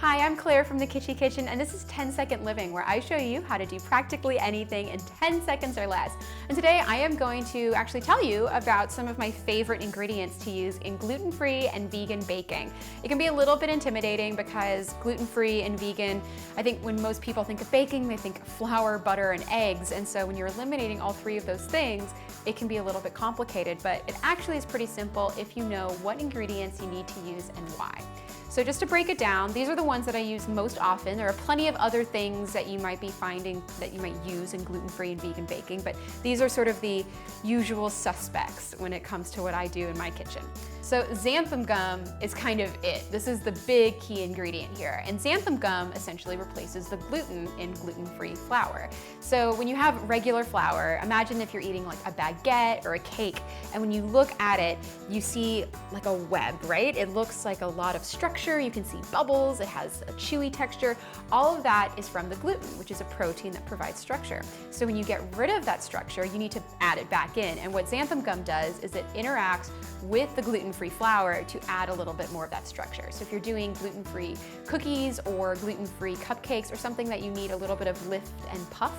Hi, I'm Claire from the Kitschy Kitchen, and this is 10-Second Living, where I show you how to do practically anything in 10 seconds or less. And today I am going to actually tell you about some of my favorite ingredients to use in gluten-free and vegan baking. It can be a little bit intimidating because gluten-free and vegan, I think when most people think of baking, they think of flour, butter, and eggs. And so when you're eliminating all three of those things, it can be a little bit complicated, but it actually is pretty simple if you know what ingredients you need to use and why. So just to break it down, these are the ones that I use most often. There are plenty of other things that you might be finding that you might use in gluten-free and vegan baking, but these are sort of the usual suspects when it comes to what I do in my kitchen. So xanthan gum is kind of it. This is the big key ingredient here. And xanthan gum essentially replaces the gluten in gluten-free flour. So when you have regular flour, imagine if you're eating like a baguette or a cake, and when you look at it, you see like a web, right? It looks like a lot of structure. You can see bubbles. It has a chewy texture. All of that is from the gluten, which is a protein that provides structure. So when you get rid of that structure, you need to add it back in. And what xanthan gum does is it interacts with the gluten-free flour to add a little bit more of that structure. So if you're doing gluten-free cookies or gluten-free cupcakes or something that you need a little bit of lift and puff,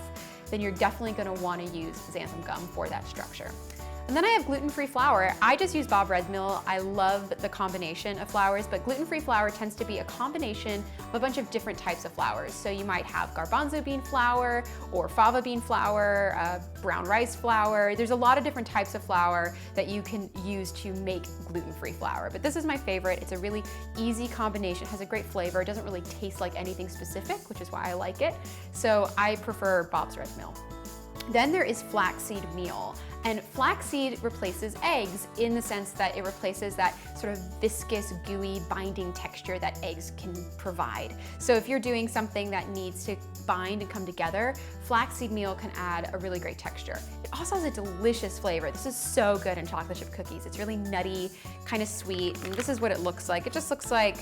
then you're definitely going to want to use xanthan gum for that structure. And then I have gluten-free flour. I just use Bob Red Mill. I love the combination of flours, but gluten-free flour tends to be a combination of a bunch of different types of flours. So you might have garbanzo bean flour or fava bean flour, brown rice flour. There's a lot of different types of flour that you can use to make gluten-free flour, but this is my favorite. It's a really easy combination. It has a great flavor. It doesn't really taste like anything specific, which is why I like it. So I prefer Bob's Red Mill. Then there is flaxseed meal. And flaxseed replaces eggs in the sense that it replaces that sort of viscous, gooey binding texture that eggs can provide. So if you're doing something that needs to bind and come together, flaxseed meal can add a really great texture. It also has a delicious flavor. This is so good in chocolate chip cookies. It's really nutty, kind of sweet, and this is what it looks like. It just looks like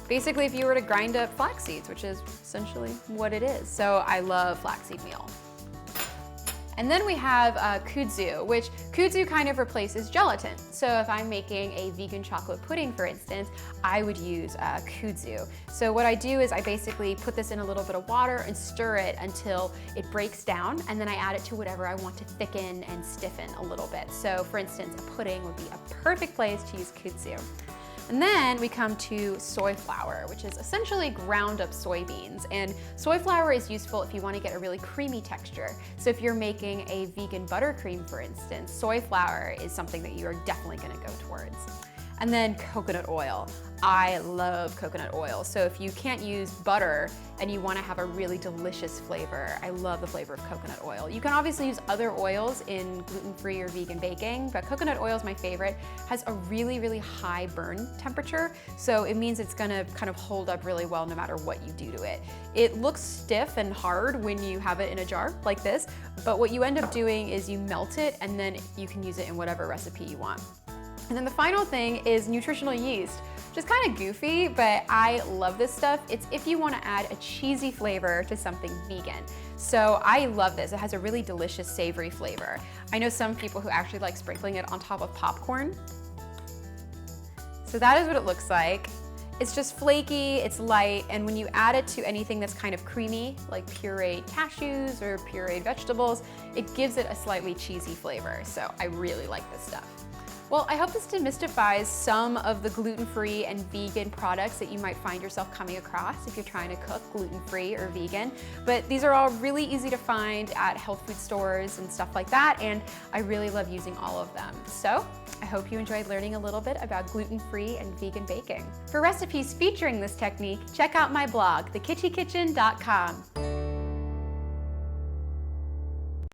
basically if you were to grind up flax seeds, which is essentially what it is. So I love flaxseed meal. And then we have kutsu, which kutsu kind of replaces gelatin. So if I'm making a vegan chocolate pudding, for instance, I would use kutsu. So what I do is I basically put this in a little bit of water and stir it until it breaks down, and then I add it to whatever I want to thicken and stiffen a little bit. So for instance, a pudding would be a perfect place to use kutsu. And then we come to soy flour, which is essentially ground up soybeans. And soy flour is useful if you want to get a really creamy texture. So if you're making a vegan buttercream, for instance, soy flour is something that you are definitely going to go towards. And then coconut oil. I love coconut oil. So if you can't use butter and you want to have a really delicious flavor, I love the flavor of coconut oil. You can obviously use other oils in gluten-free or vegan baking, but coconut oil is my favorite. It has a really, really high burn temperature, so it means it's going to kind of hold up really well no matter what you do to it. It looks stiff and hard when you have it in a jar like this, but what you end up doing is you melt it and then you can use it in whatever recipe you want. And then the final thing is nutritional yeast, which is kind of goofy, but I love this stuff. It's if you want to add a cheesy flavor to something vegan. So I love this. It has a really delicious savory flavor. I know some people who actually like sprinkling it on top of popcorn. So that is what it looks like. It's just flaky, it's light, and when you add it to anything that's kind of creamy, like pureed cashews or pureed vegetables, it gives it a slightly cheesy flavor. So I really like this stuff. Well, I hope this demystifies some of the gluten-free and vegan products that you might find yourself coming across if you're trying to cook gluten-free or vegan. But these are all really easy to find at health food stores and stuff like that, and I really love using all of them. So I hope you enjoyed learning a little bit about gluten-free and vegan baking. For recipes featuring this technique, check out my blog, thekitschykitchen.com.